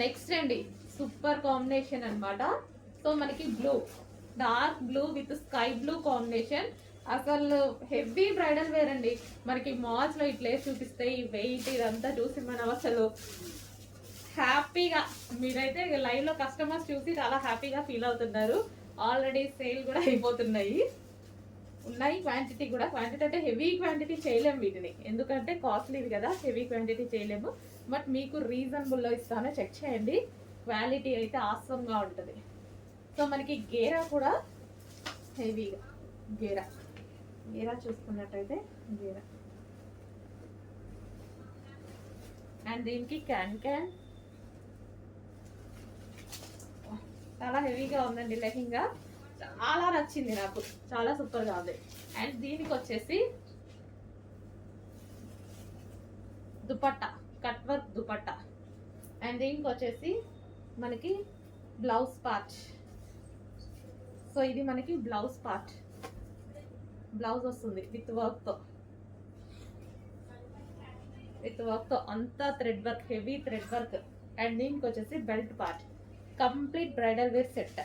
Next అండి super combination అన్నమాట. So మనకి blue, dark blue with sky blue combination. అసలు హెవీ బ్రైడల్ వేర్ అండి. మనకి మాల్స్ లో ఈ ప్లేస్ చూపిస్తే ఈ వెయిట్ ఇదంతా చూసి మనం అసలు హ్యాపీగా, మీరైతే లైవ్ లో కస్టమర్స్ చూసి చాలా హ్యాపీగా ఫీల్ అవుతున్నారు. ఆల్రెడీ సేల్ కూడా అయిపోతున్నాయి. ఉన్నాయి క్వాంటిటీ కూడా. క్వాంటిటీ అంటే హెవీ క్వాంటిటీ చేయలేము వీటిని, ఎందుకంటే కాస్ట్లీది కదా, హెవీ క్వాంటిటీ చేయలేము. బట్ మీకు రీజనబుల్లో ఇస్తానో చెక్ చేయండి. క్వాలిటీ అయితే ఆసంగా ఉంటుంది. సో మనకి గేరా కూడా హెవీగా, గేరా గేరా చూసుకున్నట్టయితే గేరా, అండ్ దీనికి క్యాన్ క్యాన్ చాలా హెవీగా ఉందండి. లెహంగా చాలా నచ్చింది నాకు, చాలా సూపర్గా ఉంది. అండ్ దీనికి వచ్చేసి dupatta, cut work dupatta. And దీనికి వచ్చేసి మనకి బ్లౌజ్ పార్ట్. సో ఇది మనకి బ్లౌజ్ పార్ట్, బ్లౌజ్ వస్తుంది విత్ వర్క్తో, అంతా thread work, heavy thread work. And దీనికి వచ్చేసి belt part. Complete bridal wear set.